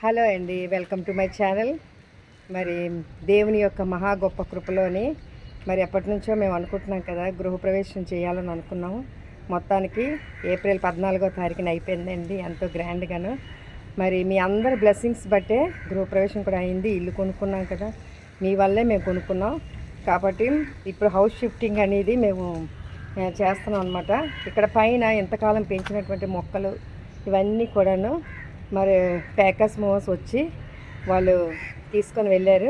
Hello అండి, welcome to my channel. మరి దేవుని యొక్క మహా గొప్ప కృపలోని మరి ఎప్పటి నుంచో మేము అనుకుంటున్నాం కదా, గృహప్రవేశం చేయాలని అనుకున్నాము. మొత్తానికి ఏప్రిల్ 14వ తారీఖున అయిపోయిందండి, ఎంతో గ్రాండ్గాను. మరి మీ అందరి బ్లెస్సింగ్స్ బట్టే గృహప్రవేశం కూడా అయింది. ఇల్లు కొనుక్కున్నాం కదా, మీ వల్లే మేము కొనుక్కున్నాం. కాబట్టి ఇప్పుడు హౌస్ షిఫ్టింగ్ అనేది మేము చేస్తున్నాం అనమాట. ఇక్కడ పైన ఎంతకాలం పెంచినటువంటి మొక్కలు ఇవన్నీ కూడాను మరి ప్యాకర్స్ మూవర్స్ వచ్చి వాళ్ళు తీసుకొని వెళ్ళారు.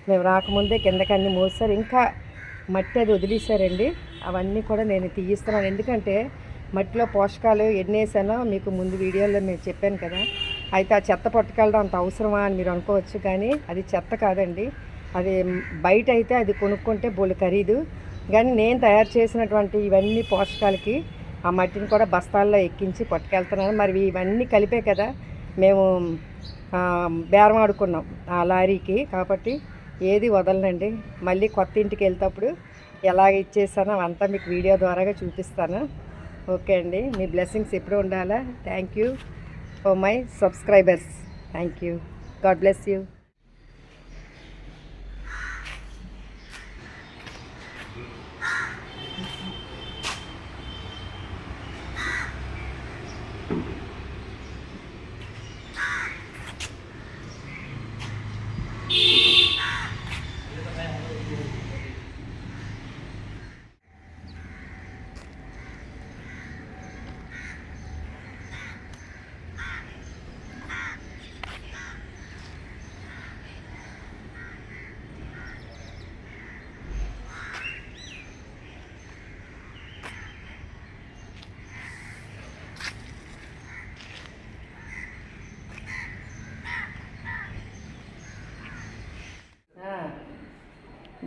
మేము రాకముందే కిందకన్నీ మోసారు, ఇంకా మట్టి అది వదిలేశారండి. అవన్నీ కూడా నేను తీయిస్తున్నాను, ఎందుకంటే మట్టిలో పోషకాలు ఎన్ని వేసానో మీకు ముందు వీడియోలో నేను చెప్పాను కదా. అయితే ఆ చెత్త పట్టుకెళ్ళడం అంత అవసరమా అని మీరు అనుకోవచ్చు, కానీ అది చెత్త కాదండి. అది బయట అయితే అది కొనుక్కుంటే బోళ్ళు ఖరీదు, కానీ నేను తయారు చేసినటువంటి ఇవన్నీ పోషకాలకి ఆ మట్టిని కూడా బస్తాల్లో ఎక్కించి పట్టుకెళ్తున్నాను. మరి ఇవన్నీ కలిపే కదా మేము బేరం ఆడుకున్నాం ఆ లారీకి, కాబట్టి ఏది వదలనండి. మళ్ళీ కొత్త ఇంటికి వెళ్తేప్పుడు ఎలాగ ఇచ్చేసానో అంతా మీకు వీడియో ద్వారాగా చూపిస్తాను. ఓకే అండి, మీ బ్లెస్సింగ్స్ ఎప్పుడు ఉండాలా. Thank you for my subscribers. Thank you, God bless you.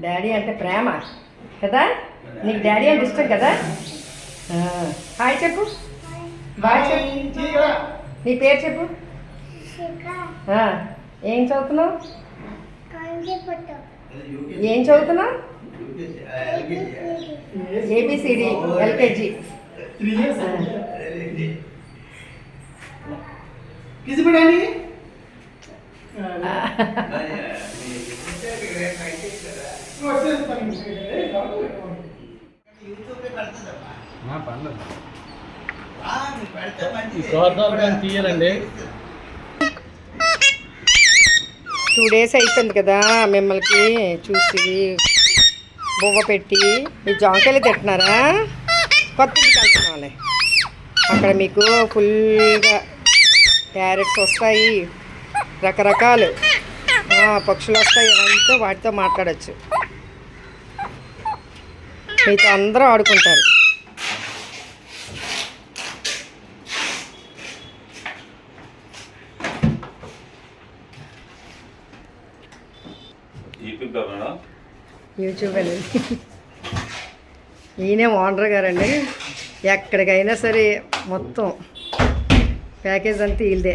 Daddy అంటే ప్రేమ కదా, నీకు డాడీ అంటే ఇష్టం కదా. హాయ్ చెప్పు, బాయ్ చెప్పు, నీ పేరు చెప్పు. ఏం చదువుతున్నావు? ఏం చదువుతున్నావు? A B C D LKG. తీయాలండి. 2 days అయిపోయింది కదా మిమ్మల్ని చూసి బువ్వ పెట్టి. మీ జాంకాయలు తింటున్నారా? కొత్త ఇంటికి వెళ్తున్నాంలే, అక్కడ మీకు ఫుల్గా క్యారెట్స్ వస్తాయి, రకరకాలు పక్షులు వస్తాయి. అవన్నీతో వాటితో మాట్లాడచ్చు, మీతో అందరూ ఆడుకుంటారు. యూట్యూబ్ అండి, ఈయనే ఓనర్ గారండి. ఎక్కడికైనా సరే మొత్తం ప్యాకేజ్ అంతా వీళ్ళదే.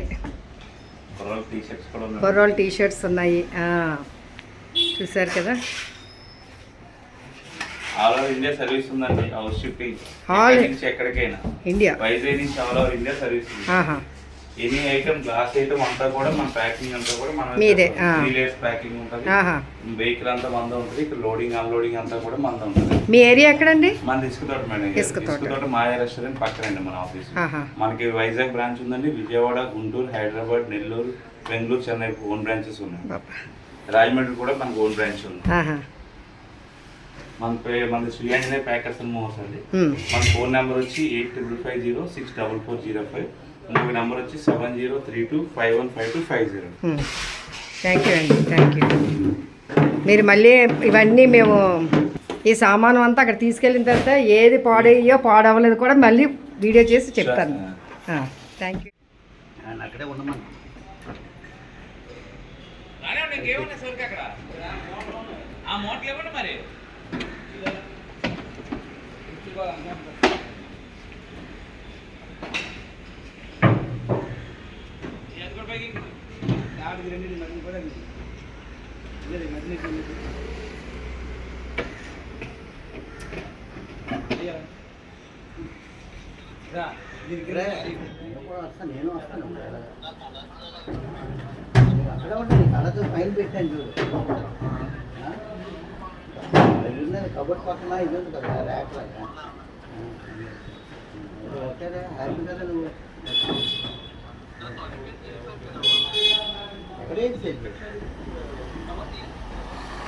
కొర్రోల్ టీషర్ట్స్ ఉన్నాయి, చూసారు కదా. ఆల్ ఓవర్ ఇండియా సర్వీస్ ఉందండి, హౌస్ షిఫ్టింగ్ ఎక్కడికైనా. ఇండియా వైజాగ్ నుంచి all over India service. Any item, glass item అంతా కూడా మన ప్యాకింగ్ అంతా కూడా మన మీదే. 3 layers ప్యాకింగ్ ఉంటుంది, వెహికల్ అంతా మంద ఉంటుంది, ఇక్కడ లోడింగ్ అన్లోడింగ్ అంతా కూడా మంద ఉంటుంది. మీ ఏరియా ఎక్కడండి? మన ఇసుకతోట మేడం, ఇసుకతోట మాయా రెస్టారెంట్ పక్కనండి మన ఆఫీస్. మనకి వైజాగ్ బ్రాంచ్ ఉందండి, విజయవాడ, గుంటూరు, హైదరాబాద్, నెల్లూరు, బెంగళూరు, చెన్నై ఓన్ బ్రాంచెస్ ఉన్నాయి. రాజమండ్రి కూడా మనకు ఓన్ బ్రాంచ్ ఉంది. మన Shri Anjaneya packers and movers అండి. మన ఫోన్ నెంబర్ వచ్చి 8550644005. ఇంకొక నెంబర్ వచ్చి 7032515250. థ్యాంక్ యూ అండి, థ్యాంక్ యూ. మీరు మళ్ళీ ఇవన్నీ మేము ఈ సామాను అంతా అక్కడ తీసుకెళ్ళిన తర్వాత ఏది పాడయ్యో పాడవలేదు కూడా మళ్ళీ వీడియో చేసి చెప్తాను. Thank you. అక్కడే ఉండమని మరి నేను వస్తాను. అక్కడ ఉంటుంది కళ్ళతో పైన పెట్టాను చూడు. అది ఉన్నది కబోర్డ్ పక్కన ఇది ఉంది కదా ర్యాక్ లాగా. ఓకేరా హ్యాపీ కదా నువ్వు. ఎక్కడేది సెట్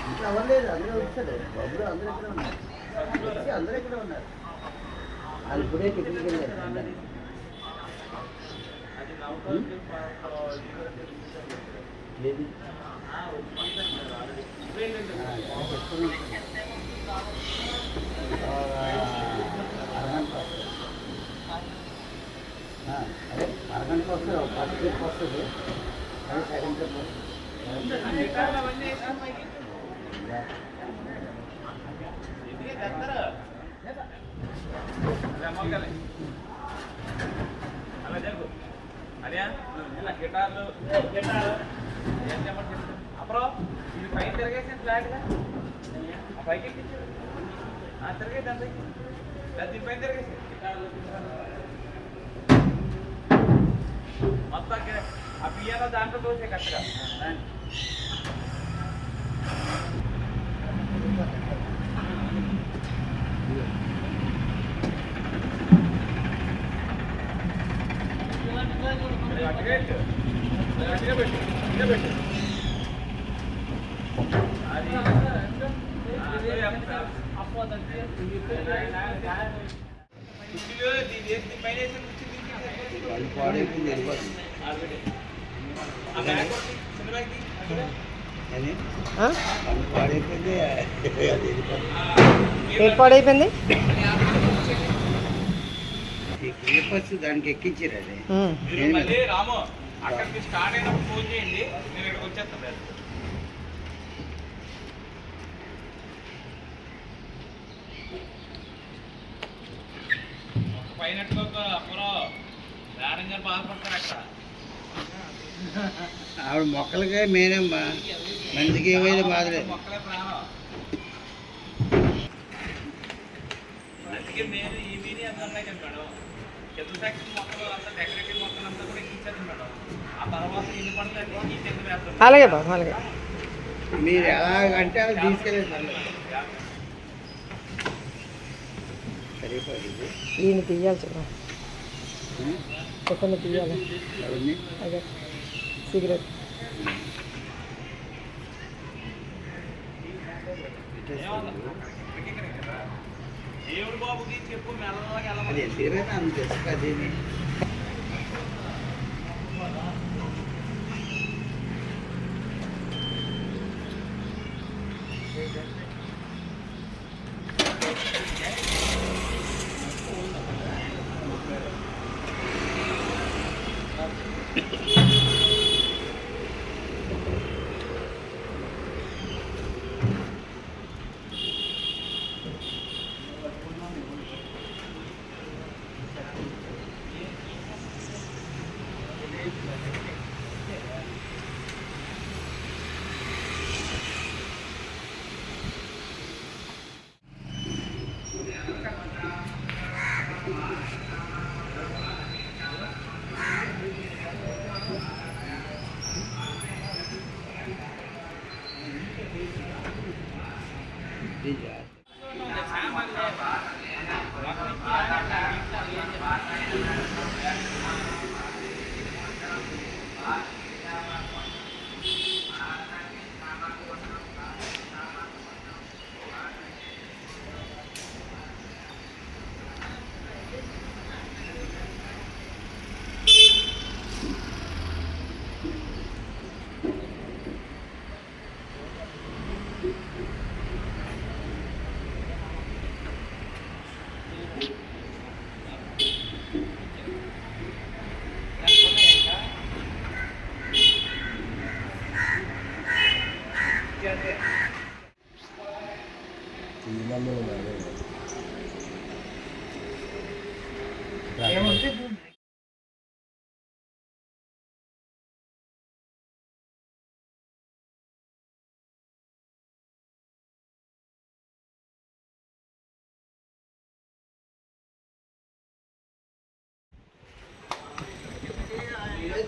ఇంట్లో అవ్వలేదు, అందరూ వచ్చారు బాబులు, అందరూ ఎక్కడ ఉన్నారు, అందరూ ఎక్కడ ఉన్నారు. వాళ్ళు ఇప్పుడే టిఫిన్కి వెళ్ళారు. ఏది అరగంటకు వస్తుంది, ఫస్ట్ ట్రిప్ వస్తుంది, అది సెకండ్ ట్రిప్ వస్తుంది. అదే గిటార్లు అప్పుడు ఇది పైకి తిరిగేసి ఫ్లాట్గా ఆ పైకి ఎక్కించారు తిరిగేది అంత దీని పైన తిరిగేసి మొత్తం ఆ పియానో దాంట్లో తోసే కరెక్ట్గా పాడైపోయింది దానికి ఎక్కించారు. అది రాము అక్కడికి స్టార్ట్ అయినప్పుడు ఫోన్ చేయండి, నేను ఇక్కడికి వచ్చేస్తాను. పైనట్టుగా అప్పుడు గారు బాధపడతారు అక్కడ. ఆవిడ మొక్కలకే మేనమ్మా, మంచికి ఏమైనా బాధలేదు. మొక్కలే ప్రాణం. అందుకే నేను ఈ మీది అంత ఉన్నాయి కదా మేడం. కింద సెక్షన్ మొక్కలు అంతా డెకరేటివ్ మొక్కలు అంతా కూడా ఎక్కించాను మేడం. ఆ తర్వాత ఇల్లు పడితే ఈ కింద వేస్తాను. అలాగే బాబు, అలాగే మీరు ఎలాగంటే అలా తీసుకెళ్ళండి. సరిపోయింది. ఈయన తీయాలి చూడ, ఒకరిని తీయాలి. అదే సిగరెట్ దేవుడు బాబుకి చెప్పు మెల్లగా అది సిగరెట్ అంత అది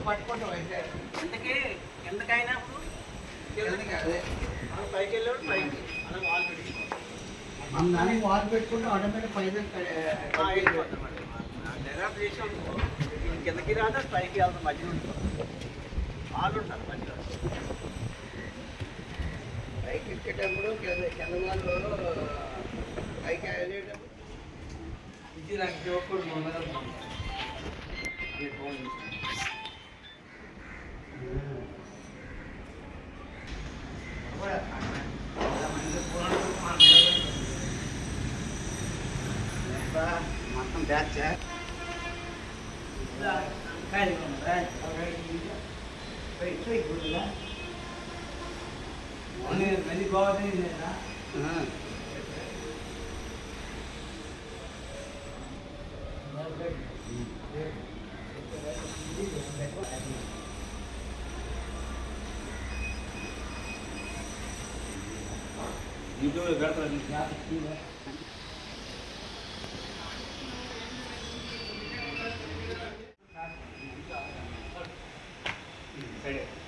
పట్టుకుంటాం అయితే ఎందుకే ఎందుకైనా కిందకి అదే పైకి వెళ్ళాడు పైకి అలా వాల్ పెట్టుకుంటాం మనం దానికి వాల్ పెట్టుకుంటే ఆటోమేటిక్ పైన కిందకి రాదా పైకి వెళ్తాం మధ్యలో ఉంటాం వాళ్ళు ఉంటారు మధ్యలో పైకి ఎక్కేటప్పుడు కింద వాళ్ళు పైకి వెళ్ళేటప్పుడు ఇది నాకు చూడకూడదు మొత్తం బ్యాచ్ మళ్ళీ బాగుంది यूट्यूब पे करता है क्या है